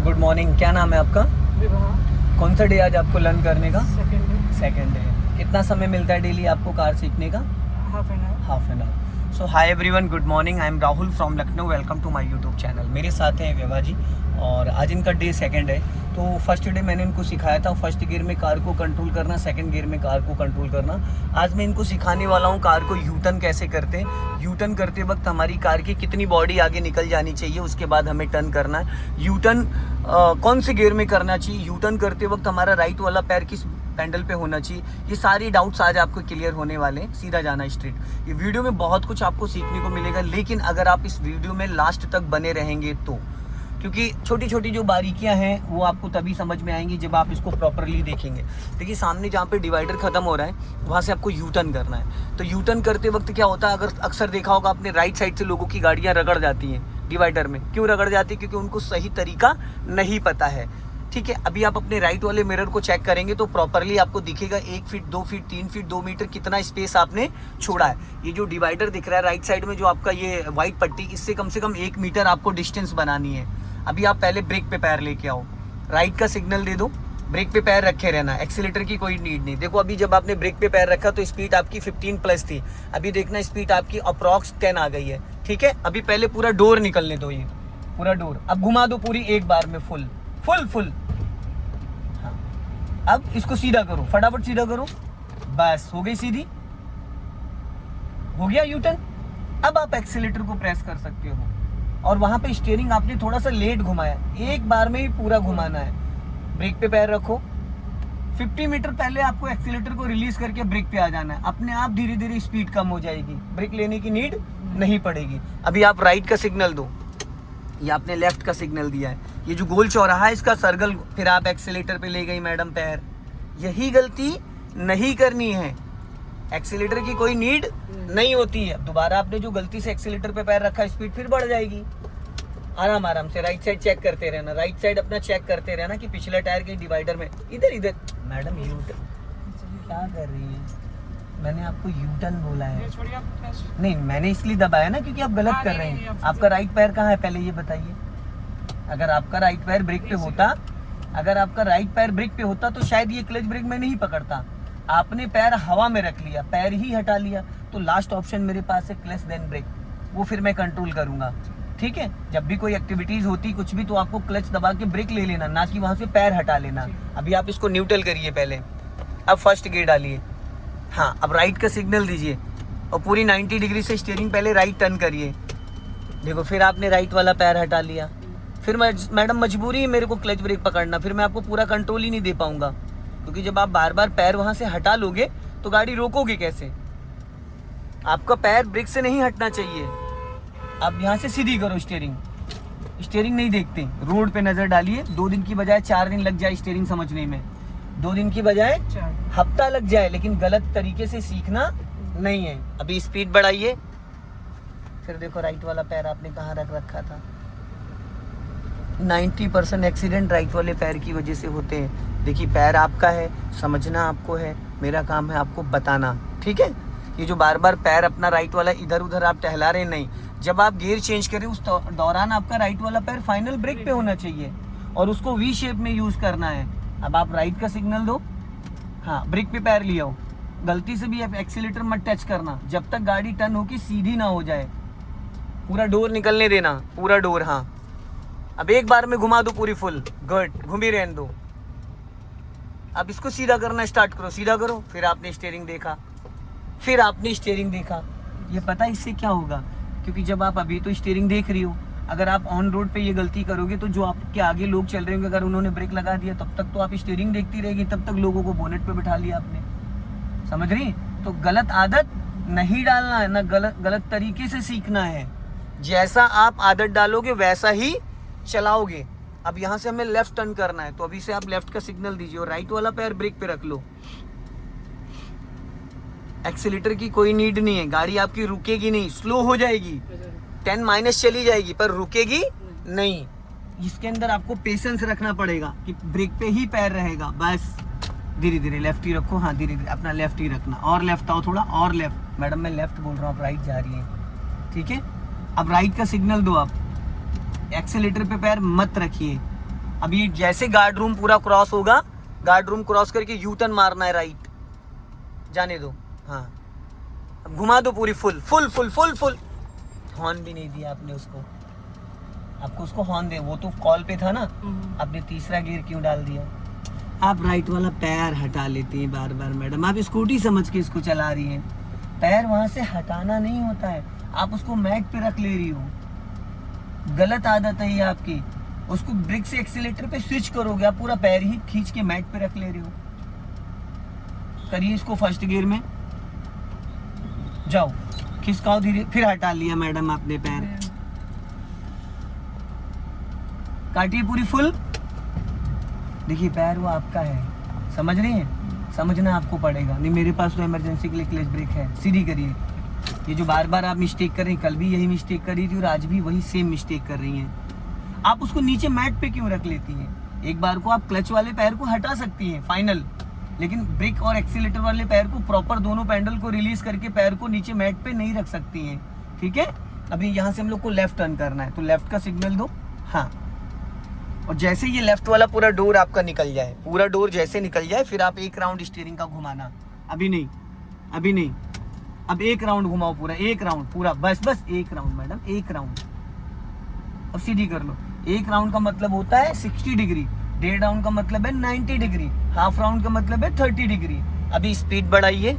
Good morning, क्या नाम है आपका? विवाह। कौन सा डे आज आपको लर्न करने का? Second day. कितना समय मिलता है डेली आपको कार सीखने का? Half an half an hour. So hi everyone, good morning. I am Rahul from Lucknow. Welcome to my YouTube channel. मेरे साथ हैं विवाह जी और आज इनका डे सेकंड है। तो फर्स्ट डे मैंने इनको सिखाया था फर्स्ट गियर में कार को कंट्रोल करना, सेकंड गियर में कार को कंट्रोल करना। आज मैं इनको सिखाने वाला हूँ कार को यू टर्न कैसे करते हैं। यू टर्न करते वक्त हमारी कार की कितनी बॉडी आगे निकल जानी चाहिए, उसके बाद हमें टर्न करना है। यू टर्न कौन से गियर में करना चाहिए, यू टर्न करते वक्त हमारा राइट वाला पैर किस पैडल पे होना चाहिए, ये सारी डाउट्स आज आपको क्लियर होने वाले हैं। सीधा जाना स्ट्रेट। ये वीडियो में बहुत कुछ आपको सीखने को मिलेगा, लेकिन अगर आप इस वीडियो में लास्ट तक बने रहेंगे तो, क्योंकि छोटी छोटी जो बारीकियां हैं वो आपको तभी समझ में आएंगी जब आप इसको प्रॉपरली देखेंगे। देखिए सामने जहाँ पे डिवाइडर खत्म हो रहा है वहाँ से आपको यू टर्न करना है। तो यू टर्न करते वक्त क्या होता है, अगर अक्सर देखा होगा आपने, राइट साइड से लोगों की गाड़ियाँ रगड़ जाती हैं डिवाइडर में। क्यों रगड़ जाती है? क्योंकि उनको सही तरीका नहीं पता है। ठीक है, अभी आप अपने राइट वाले मिरर को चेक करेंगे तो प्रॉपरली आपको दिखेगा 1 फीट 2 फीट 3 फीट 2 मीटर कितना स्पेस आपने छोड़ा है। ये जो डिवाइडर दिख रहा है राइट साइड में, जो आपका ये वाइट पट्टी, इससे कम से कम 1 मीटर आपको डिस्टेंस बनानी है। अभी आप पहले ब्रेक पे पैर लेके आओ, राइट का सिग्नल दे दो, ब्रेक पे पैर रखे रहना, एक्सीलेटर की कोई नीड नहीं। देखो अभी जब आपने ब्रेक पे पैर रखा तो स्पीड आपकी 15 प्लस थी, अभी देखना स्पीड आपकी अप्रॉक्स 10 आ गई है। ठीक है, अभी पहले पूरा डोर निकलने दो, ये पूरा डोर अब घुमा दो पूरी एक बार में, फुल फुल फुल। अब इसको सीधा करो, फटाफट सीधा करो, बस हो गई सीधी, हो गया यू टर्न। अब आप एक्सीलेटर को प्रेस कर सकते हो और वहां पे स्टीयरिंग आपने थोड़ा सा लेट घुमाया, एक बार में ही पूरा घुमाना है। ब्रेक पे पैर रखो, 50 मीटर पहले आपको एक्सीलेटर को रिलीज करके ब्रेक पे आ जाना है। अपने आप धीरे धीरे स्पीड कम हो जाएगी, ब्रेक लेने की नीड नहीं पड़ेगी। अभी आप राइट का सिग्नल दो, ये आपने लेफ्ट का सिग्नल दिया है, ये जो गोल चौराहा है इसका सर्कल, फिर आप एक्सीलेटर पे ले गई मैडम पैर। यही गलती नहीं करनी है, एक्सीलेटर की कोई नीड नहीं होती है। दोबारा आपने जो गलती से एक्सीलेटर पे पैर रखा, स्पीड फिर बढ़ जाएगी। आराम आराम से राइट साइड चेक करते रहना, राइट साइड अपना चेक करते रहना कि पिछला टायर के डिवाइडर में इधर इधर। मैडम यू टर्न क्या कर रही है? मैंने आपको यू टर्न बोला है। नहीं, मैंने इसलिए दबाया ना क्योंकि आप गलत कर रहे हैं। आपका राइट पैर कहाँ है पहले ये बताइए। अगर आपका राइट पैर ब्रेक पे होता, अगर आपका राइट पैर ब्रेक पे होता तो शायद ये क्लच ब्रेक में नहीं पकड़ता। आपने पैर हवा में रख लिया, पैर ही हटा लिया, तो लास्ट ऑप्शन मेरे पास है क्लच देन ब्रेक, वो फिर मैं कंट्रोल करूंगा। ठीक है, जब भी कोई एक्टिविटीज होती कुछ भी, तो आपको क्लच दबा के ब्रेक ले लेना, ना कि वहां से पैर हटा लेना। अभी आप इसको न्यूट्रल करिए पहले, अब फर्स्ट गियर डालिए। हाँ, अब राइट का सिग्नल दीजिए और पूरी 90 डिग्री से स्टीयरिंग पहले राइट टर्न करिए। देखो फिर आपने राइट वाला पैर हटा लिया, फिर मैडम मजबूरी है मेरे को क्लच ब्रेक पकड़ना, फिर मैं आपको पूरा कंट्रोल ही नहीं दे पाऊंगा, क्योंकि जब आप बार बार पैर वहां से हटा लोगे तो गाड़ी रोकोगे कैसे? आपका पैर ब्रेक से नहीं हटना चाहिए। आप यहाँ से सीधी करो स्टीयरिंग, स्टीयरिंग नहीं देखते, रोड पे नजर डालिए। 2 दिन की बजाय 4 दिन लग जाए स्टीयरिंग समझने में, 2 दिन की बजाय हफ्ता लग जाए, लेकिन गलत तरीके से सीखना नहीं है। अभी स्पीड बढ़ाइए, फिर देखो राइट वाला पैर आपने कहाँ रख रखा था। 90% एक्सीडेंट राइट वाले पैर की वजह से होते हैं। देखिए पैर आपका है, समझना आपको है, मेरा काम है आपको बताना। ठीक है, ये जो बार बार पैर अपना राइट वाला इधर उधर आप टहला रहे, नहीं, जब आप गियर चेंज करें उस दौरान आपका राइट वाला पैर फाइनल ब्रेक पे होना चाहिए और उसको वी शेप में यूज करना है। अब आप राइट का सिग्नल दो, हाँ ब्रेक पे पैर ले आओ, गलती से भी आप एक्सीलेटर मत टच करना जब तक गाड़ी टर्न होकर सीधी ना हो जाए। पूरा डोर निकलने देना, पूरा डोर। हाँ, अब एक बार में घुमा दो पूरी फुल, गुड, घूमी रहने दो। अब इसको सीधा करना स्टार्ट करो, सीधा करो, फिर आपने स्टीयरिंग देखा, फिर आपने स्टीयरिंग देखा। ये पता इससे क्या होगा, क्योंकि जब आप अभी तो स्टीयरिंग देख रही हो, अगर आप ऑन रोड पे ये गलती करोगे तो जो आपके आगे लोग चल रहे होंगे, अगर उन्होंने ब्रेक लगा दिया तब तक तो आप स्टीयरिंग देखती रहेगी, तब तक लोगों को बोनेट पे बिठा लिया आपने। समझ रही? तो गलत आदत नहीं डालना है ना, गलत तरीके से सीखना है। जैसा आप आदत डालोगे वैसा ही चलाओगे। अब यहाँ से हमें लेफ्ट टर्न करना है, तो अभी से आप लेफ्ट का सिग्नल दीजिए और राइट वाला पैर ब्रेक पे रख लो। एक्सीलेटर की कोई नीड नहीं है, गाड़ी आपकी रुकेगी नहीं, स्लो हो जाएगी, 10- चली जाएगी पर रुकेगी नहीं। इसके अंदर आपको पेशेंस रखना पड़ेगा कि ब्रेक पे ही पैर रहेगा, बस धीरे धीरे लेफ्ट ही रखो। हाँ, धीरे धीरे अपना लेफ्ट ही रखना, और लेफ्ट आओ थोड़ा, और लेफ्ट। मैडम मैं लेफ्ट बोल रहा हूँ, आप राइट जा रही हैं। ठीक है, अब राइट का सिग्नल दो, आप एक्सीलेटर पे पैर मत रखिए, अभी जैसे गार्ड रूम पूरा क्रॉस होगा, गार्ड रूम क्रॉस करके यू टर्न मारना है राइट, जाने दो। हाँ अब घुमा दो पूरी full full full full full. Horn भी नहीं दिया आपने उसको, आपको उसको हॉर्न दे, वो तो कॉल पे था ना, आपने तीसरा गियर क्यों डाल दिया? आप राइट वाला पैर हटा लेती हैं बार बार मैडम, आप स्कूटी समझ के इसको चला रही हैं, पैर वहां से हटाना नहीं होता है, आप उसको मैट पे रख ले रही हो, गलत आदत है ये आपकी। उसको ब्रेक से एक्सीलेटर पे स्विच करोगे, आप पूरा पैर ही खींच के मैट पे रख ले रही हो। करिए इसको फर्स्ट गियर में, जाओ खिसकाओ धीरे, फिर हटा लिया मैडम आपने पैर, काटिए पूरी फुल। देखिए पैर वो आपका है, समझ रही हैं? समझना आपको पड़ेगा, नहीं मेरे पास तो इमरजेंसी के लिए क्लच ब्रेक है। सीधी करिए, ये जो बार बार आप मिस्टेक कर रही हैं, कल भी यही मिस्टेक कर रही थी और आज भी वही सेम मिस्टेक कर रही हैं। आप उसको नीचे मैट पे क्यों रख लेती हैं? एक बार को आप क्लच वाले पैर को हटा सकती हैं फाइनल, लेकिन ब्रेक और एक्सीलेटर वाले पैर को प्रॉपर दोनों पैडल को रिलीज करके पैर को नीचे मैट पे नहीं रख सकती हैं, ठीक है? अभी यहाँ से हम लोग को लेफ्ट टर्न करना है, तो लेफ्ट का सिग्नल दो। हाँ, और जैसे ये लेफ्ट वाला पूरा डोर आपका निकल जाए, पूरा डोर जैसे निकल जाए, फिर आप एक राउंड स्टीयरिंग का घुमाना। अभी नहीं, अभी नहीं, अब एक राउंड घुमाओ पूरा, एक राउंड पूरा, बस बस एक राउंड मैडम, एक राउंड। अब सीधी कर लो। एक राउंड का मतलब होता है 60 डिग्री, डेढ़ राउंड का मतलब है 90 डिग्री, हाफ राउंड का मतलब है 30 डिग्री। अभी स्पीड बढ़ाइए,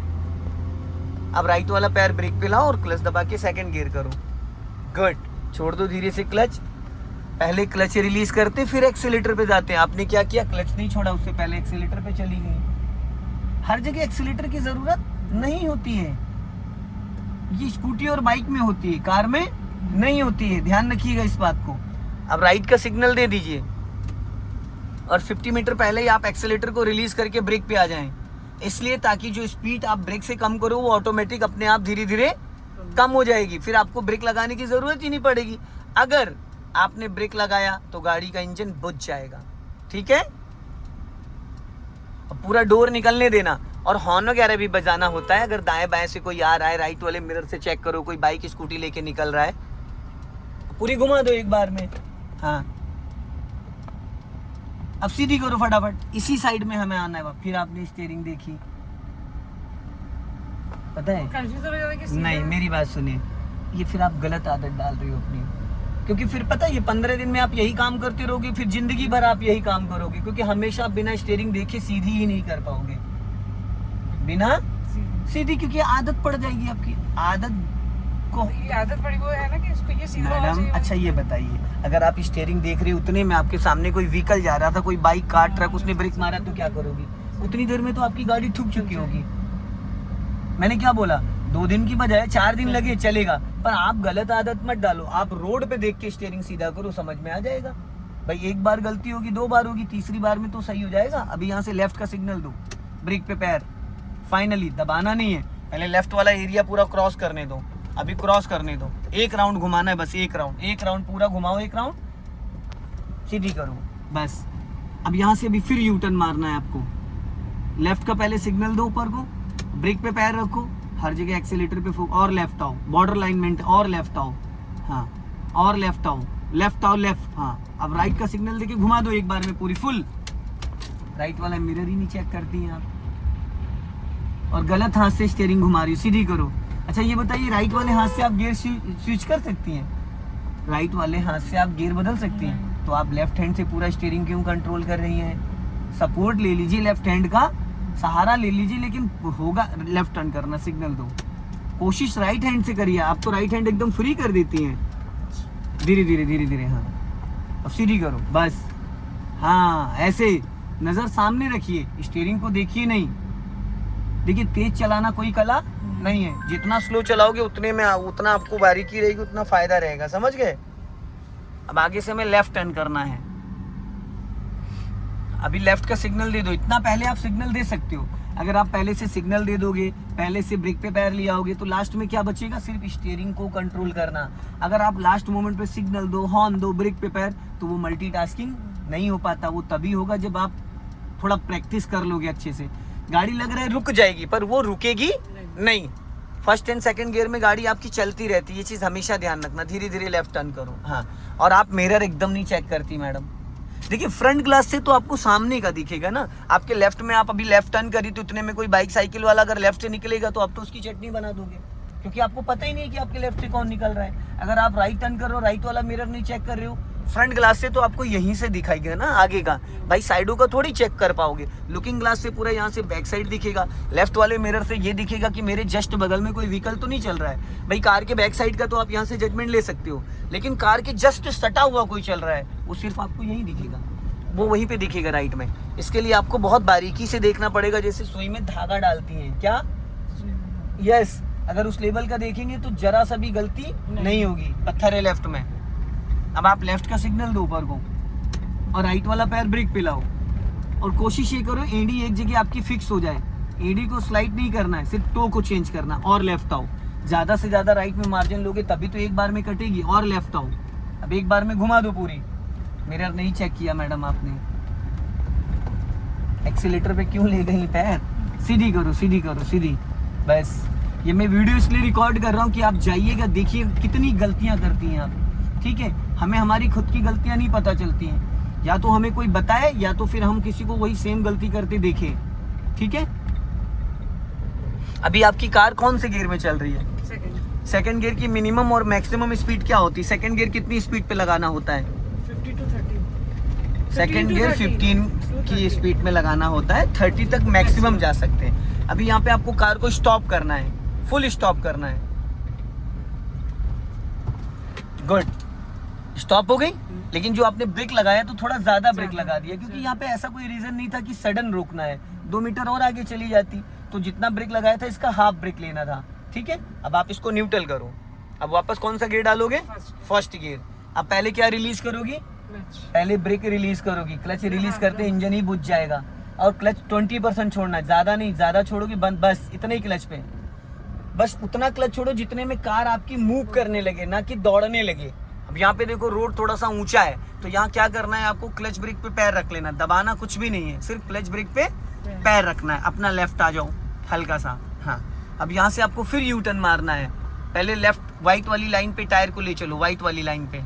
अब राइट वाला पैर ब्रेक पे लाओ और क्लच दबा के सेकंड गियर करो। गुड, छोड़ दो धीरे से क्लच, पहले क्लच रिलीज करते फिर एक्सीलेटर पे जाते हैं। आपने क्या किया, क्लच नहीं छोड़ा, उससे पहले एक्सीलेटर पे चली गई। हर जगह एक्सीलेटर की जरूरत नहीं होती है, ये स्कूटी और बाइक में होती है, कार में नहीं होती है, ध्यान रखिएगा इस बात को। अब राइट का सिग्नल दे दीजिए और 50 मीटर पहले ही आप एक्सीलेटर को रिलीज करके ब्रेक पे आ जाएं, इसलिए ताकि जो स्पीड आप ब्रेक से कम करो वो ऑटोमेटिक अपने आप धीरे धीरे कम हो जाएगी, फिर आपको ब्रेक लगाने की जरूरत ही नहीं पड़ेगी। अगर आपने ब्रेक लगाया तो गाड़ी का इंजन बुझ जाएगा, ठीक है? अब पूरा डोर निकलने देना और हॉर्न वगैरह भी बजाना होता है। अगर दाएं बाएं से कोई आ रहा है, राइट वाले मिरर से चेक करो, कोई बाइक स्कूटी लेके निकल रहा है, पूरी घुमा दो एक बार में। हाँ, अब सीधी करो फटाफट, इसी साइड में हमें आना है। फिर आपने स्टीयरिंग देखी, पता है? कंफ्यूज हो जाता है कि नहीं, मेरी बात सुनिए, ये फिर आप गलत आदत डाल रही हो अपनी, क्योंकि फिर पता है ये 15 दिन में आप यही काम करते रहोगे, फिर जिंदगी भर आप यही काम करोगे, क्योंकि हमेशा आप बिना स्टीयरिंग देखे सीधी ही नहीं कर पाओगे, बिना सीधी, क्योंकि आदत पड़ जाएगी आपकी। आदत को ये आदत पड़ी वो है ना कि इसको ये सीधा होना मैडम, चाहिए। अच्छा ये बताइए, अगर आप स्टीयरिंग देख रहे हो उतने में आपके सामने कोई व्हीकल जा रहा था, कोई बाइक कार ट्रक, उसने ब्रेक मारा तो क्या करोगी? उतनी देर में तो आपकी गाड़ी ठुक चुकी होगी। मैंने क्या बोला, 2 दिन की बजाय 4 दिन लगे चलेगा, पर आप गलत आदत मत डालो। आप रोड पे देख के स्टीयरिंग सीधा करो, समझ में आ जाएगा। भाई एक बार गलती होगी, 2 बार होगी, तीसरी बार में तो सही हो जाएगा। अभी यहाँ से लेफ्ट का सिग्नल दो, ब्रेक पे पैर, फाइनली दबाना नहीं है, पहले लेफ्ट वाला एरिया पूरा क्रॉस करने दो। अभी क्रॉस करने दो, एक राउंड घुमाना है बस, एक राउंड पूरा घुमाओ, एक राउंड सीधी करो बस। अब यहाँ से अभी फिर यू टर्न मारना है आपको। लेफ्ट का पहले सिग्नल दो ऊपर को, ब्रेक पे पैर रखो, हर जगह एक्सीलेटर पे और लेफ्ट आओ, बॉर्डर लाइनमेंट, और लेफ्ट आओ, हाँ, और लेफ्ट आओ, लेफ्ट आओ, लेफ्ट, हाँ। अब राइट का सिग्नल देके घुमा दो एक बार में पूरी फुल। राइट वाला मिरर ही नहीं चेक करती हैं आप, और गलत हाथ से स्टीयरिंग घुमा रही हो, सीधी करो। अच्छा ये बताइए, राइट वाले हाथ से आप गियर स्विच कर सकती हैं? राइट वाले हाथ से आप गियर बदल सकती हैं, तो आप लेफ्ट हैंड से पूरा स्टीयरिंग क्यों कंट्रोल कर रही हैं? सपोर्ट ले लीजिए, लेफ्ट हैंड का सहारा ले लीजिए, लेकिन होगा लेफ्ट टर्न करना, सिग्नल दो। कोशिश राइट हैंड से करिए, आप तो राइट हैंड एकदम फ्री कर देती हैं। धीरे धीरे धीरे धीरे, हाँ, अब सीधी करो बस, हाँ ऐसे, नजर सामने रखिए, स्टीयरिंग को देखिए नहीं। देखिए तेज चलाना कोई कला नहीं है, जितना स्लो चलाओगे उतने में उतना आपको बारीकी रहेगी, उतना फायदा रहेगा, समझ गए? अब आगे से हमें लेफ्ट टर्न करना है। अभी लेफ्ट का सिग्नल दे दो, इतना पहले आप सिग्नल दे सकते हो। अगर आप पहले से सिग्नल दे दोगे, पहले से ब्रेक पे पैर ले आओगे, तो लास्ट में क्या बचेगा? सिर्फ स्टीयरिंग को कंट्रोल करना। अगर आप लास्ट मोमेंट पे सिग्नल दो, हॉर्न दो, ब्रेक पे पैर, तो वो मल्टीटास्किंग नहीं हो पाता। वो तभी होगा जब आप थोड़ा प्रैक्टिस कर लोगे अच्छे से। गाड़ी लग रहा है रुक जाएगी, पर वो रुकेगी नहीं। फर्स्ट एंड सेकंड गियर में गाड़ी आपकी चलती रहती है, ये चीज़ हमेशा ध्यान रखना। धीरे धीरे लेफ्ट टर्न करो, हाँ। और आप मिरर एकदम नहीं चेक करती मैडम। देखिए फ्रंट ग्लास से तो आपको सामने का दिखेगा ना, आपके लेफ्ट में आप अभी लेफ्ट टर्न करी तो इतने में कोई बाइक साइकिल वाला अगर लेफ्ट से निकलेगा तो आप तो उसकी चटनी बना दोगे, क्योंकि आपको पता ही नहीं कि आपके लेफ्ट से कौन निकल रहा है। अगर आप राइट टर्न कर रहे हो, राइट वाला मिरर नहीं चेक कर रहे हो, फ्रंट ग्लास से तो आपको यहीं से दिखाएगा ना आगे का, भाई साइडों का थोड़ी चेक कर पाओगे। लुकिंग ग्लास से पूरा यहाँ से बैक साइड दिखेगा, लेफ्ट वाले मिरर से ये दिखेगा कि मेरे जस्ट बगल में कोई व्हीकल तो नहीं चल रहा है। भाई कार के बैक साइड का तो आप यहाँ से जजमेंट ले सकते हो, लेकिन कार के जस्ट सटा हुआ कोई चल रहा है वो सिर्फ आपको यहीं दिखेगा, वो वहीं पे दिखेगा राइट में। इसके लिए आपको बहुत बारीकी से देखना पड़ेगा, जैसे सुई में धागा डालती हैं क्या, यस। अगर उस लेवल का देखेंगे तो जरा सा भी गलती नहीं होगी। पत्थर है लेफ्ट में, अब आप लेफ्ट का सिग्नल दो ऊपर को और राइट वाला पैर ब्रेक पे लाओ, और कोशिश ये करो एडी एक जगह आपकी फिक्स हो जाए, एडी को स्लाइड नहीं करना है, सिर्फ टो को चेंज करना। और लेफ्ट आओ, ज़्यादा से ज़्यादा राइट में मार्जिन लोगे तभी तो एक बार में कटेगी। और लेफ्ट आओ, अब एक बार में घुमा दो पूरी। मिरर नहीं चेक किया मैडम आपने, एक्सीलेटर पे क्यों ले गई पैर, सीधी करो सीधी करो सीधी। बस ये मैं वीडियो इसलिए रिकॉर्ड कर रहा हूँ कि आप जाइएगा, देखिए कितनी गलतियाँ करती हैं आप, ठीक है। हमें हमारी खुद की गलतियाँ नहीं पता चलती हैं, या तो हमें कोई बताए या तो फिर हम किसी को वही सेम गलती करते देखें, ठीक है। अभी आपकी कार कौन से गियर में चल रही है, सेकंड गियर की मिनिमम और मैक्सिमम स्पीड क्या होती है, सेकंड गियर कितनी स्पीड पे लगाना होता है, 50 to 30। सेकंड गियर 15 की स्पीड में लगाना होता है, 30 तक मैक्सिमम जा सकते हैं। अभी यहाँ पे आपको कार को स्टॉप करना है, फुल स्टॉप करना है, गुड, स्टॉप हो गई। लेकिन जो आपने ब्रेक लगाया तो थोड़ा ज्यादा ब्रेक लगा दिया, क्योंकि यहाँ पे ऐसा कोई रीजन नहीं था कि सडन रोकना है, 2 मीटर और आगे चली जाती तो जितना ब्रेक लगाया था इसका हाफ ब्रेक लेना था, ठीक है। अब आप इसको न्यूट्रल करो, अब वापस कौन सा गियर डालोगे, फर्स्ट गियर। अब पहले क्या रिलीज करोगी, पहले ब्रेक रिलीज करोगी, क्लच रिलीज करते इंजन ही बुझ जाएगा। और क्लच 20% छोड़ना है, ज्यादा नहीं, ज्यादा छोड़ोगी बंद, बस इतने ही क्लच पे, बस उतना क्लच छोड़ो जितने में कार आपकी मूव करने लगे, ना कि दौड़ने लगे। अब यहाँ पे देखो रोड थोड़ा सा ऊंचा है, तो यहाँ क्या करना है आपको, क्लच ब्रेक पे पैर रख लेना, दबाना कुछ भी नहीं है, सिर्फ क्लच ब्रेक पे पैर रखना है। अपना लेफ्ट आ जाओ हल्का सा, हाँ। अब यहाँ से आपको फिर यू टर्न मारना है, पहले लेफ्ट व्हाइट वाली लाइन पे टायर को ले चलो, व्हाइट वाली लाइन पे,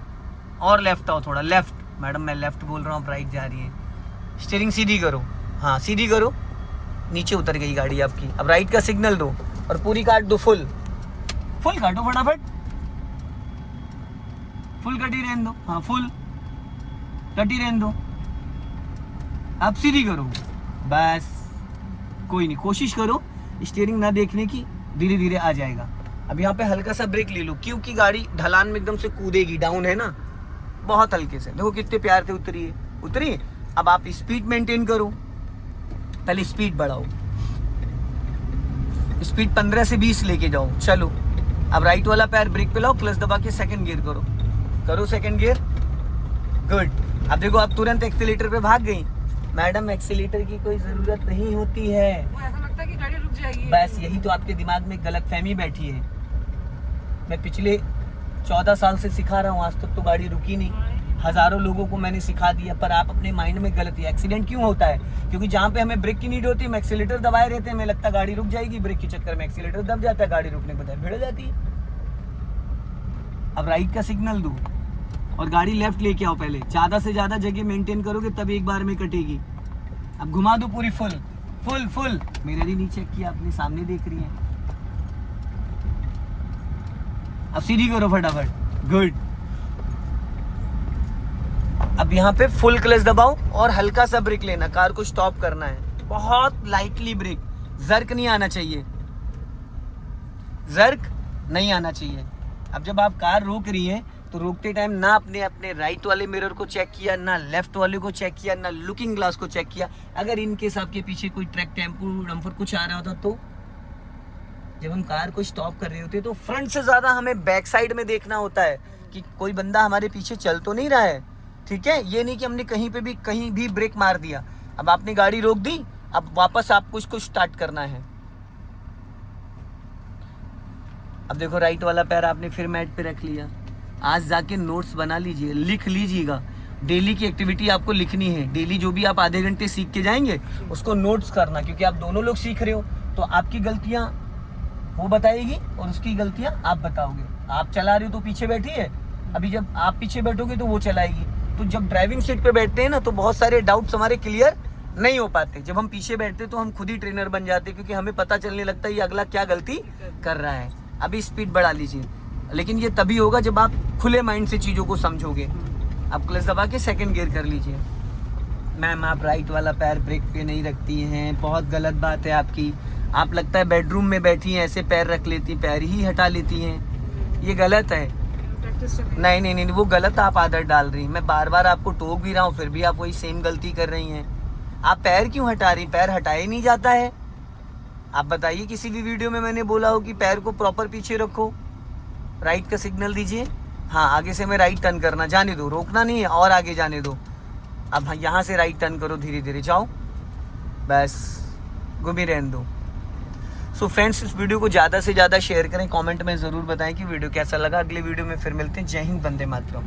और लेफ्ट आओ थोड़ा, लेफ्ट मैडम मैं लेफ्ट बोल रहा हूँ, राइट जा रही है। स्टीयरिंग सीधी करो, हाँ सीधी करो, नीचे उतर गई गाड़ी आपकी। अब राइट का सिग्नल दो और पूरी काट दो, फुल काटो फटाफट, फुल कटी रहने दो, हाँ फुल कटी रहने दो। अब सीधी करो, बस कोई नहीं, कोशिश करो स्टीयरिंग ना देखने की, धीरे धीरे आ जाएगा। अब यहाँ पे हल्का सा ब्रेक ले लो, क्योंकि गाड़ी ढलान में एकदम से कूदेगी, डाउन है ना, बहुत हल्के से। देखो कितने प्यार से उतरी। अब आप स्पीड मेंटेन करो, पहले स्पीड बढ़ाओ, स्पीड 15 से 20 लेके जाओ, चलो। अब राइट वाला पैर ब्रेक पे लाओ, क्लच दबा के सेकंड गियर करो सेकंड गियर, गुड। अब देखो आप तुरंत एक्सीलेटर पे भाग गई, मैडम एक्सीलेटर की कोई जरूरत नहीं होती है, वो ऐसा लगता है कि गाड़ी रुक जाएगी। बस यही तो आपके दिमाग में गलतफहमी बैठी है। मैं पिछले 14 साल से सिखा रहा हूँ, आज तक तो गाड़ी रुकी नहीं, हजारों लोगों को मैंने सिखा दिया, पर आप अपने माइंड में गलती। एक्सीडेंट क्यों होता है, क्योंकि जहाँ पे हमें ब्रेक की नीड होती है हम एक्सीलेटर दबाए रहते हैं, हमें लगता है गाड़ी रुक जाएगी, ब्रेक के चक्कर में एक्सीलेटर दब जाता है, गाड़ी रुकने के बजाय भिड़ जाती है। अब राइट का सिग्नल दो और गाड़ी लेफ्ट लेके आओ, पहले ज्यादा से ज्यादा जगह मेंटेन करोगे तब एक बार में कटेगी। अब घुमा दो पूरी, फुल। मेरा ही नहीं चेक किया आपने, सामने देख रही है। अब सीधी करो फटाफट, गुड। अब यहाँ पे फुल क्लच दबाओ और हल्का सा ब्रेक लेना, कार को स्टॉप करना है, बहुत लाइटली ब्रेक, जर्क नहीं आना चाहिए, जर्क नहीं आना चाहिए। अब जब आप कार रोक रही है तो रोकते टाइम ना अपने राइट वाले मिरर को चेक किया, ना लेफ्ट वाले को चेक किया, ना लुकिंग ग्लास को चेक किया। अगर इनकेस आपके पीछे कोई ट्रक, टेम्पो, डंपर कुछ आ रहा होता तो जब हम कार को स्टॉप कर रहे होते तो फ्रंट से ज्यादा हमें बैक साइड में देखना होता है कि कोई बंदा हमारे पीछे चल तो नहीं रहा है, ठीक है। ये नहीं कि हमने कहीं भी ब्रेक मार दिया। अब आपने गाड़ी रोक दी, अब वापस आपको इसको स्टार्ट करना है। अब देखो राइट वाला पैर आपने फिर मैट पे रख लिया। आज जाके नोट्स बना लीजिए, लिख लीजिएगा, डेली की एक्टिविटी आपको लिखनी है। डेली जो भी आप आधे घंटे सीख के जाएंगे उसको नोट्स करना, क्योंकि आप दोनों लोग सीख रहे हो तो आपकी गलतियां वो बताएगी और उसकी गलतियां आप बताओगे। आप चला रहे हो तो पीछे बैठी है, अभी जब आप पीछे बैठोगे तो वो चलाएगी, तो जब ड्राइविंग सीट पे बैठते हैं ना तो बहुत सारे डाउट्स हमारे क्लियर नहीं हो पाते। जब हम पीछे बैठते तो हम खुद ही ट्रेनर बन जाते, क्योंकि हमें पता चलने लगता है ये अगला क्या गलती कर रहा है। अभी स्पीड बढ़ा लीजिए, लेकिन ये तभी होगा जब आप खुले माइंड से चीज़ों को समझोगे। आप क्लच दबा के सेकंड गियर कर लीजिए। मैम आप राइट वाला पैर ब्रेक पे नहीं रखती हैं, बहुत गलत बात है आपकी। आप लगता है बेडरूम में बैठी हैं ऐसे पैर रख लेती, पैर ही हटा लेती हैं, ये गलत है। प्रैक्टिस से नहीं नहीं नहीं, वो गलत आप आदत डाल रही हैं। मैं बार बार आपको टोक भी रहा हूँ, फिर भी आप वही सेम गलती कर रही हैं। आप पैर क्यों हटा रही? पैर हटाया नहीं जाता है। आप बताइए किसी भी वीडियो में मैंने बोला हो कि पैर को प्रॉपर पीछे रखो, राइट का सिग्नल दीजिए। हाँ, आगे से मैं राइट टर्न करना, जाने दो, रोकना नहीं है और आगे जाने दो। अब यहाँ से राइट टर्न करो, धीरे धीरे जाओ, बस घूमी रहने दो। सो फ्रेंड्स, इस वीडियो को ज़्यादा से ज़्यादा शेयर करें, कमेंट में ज़रूर बताएं कि वीडियो कैसा लगा। अगले वीडियो में फिर मिलते हैं। जय हिंद, वंदे मातरम।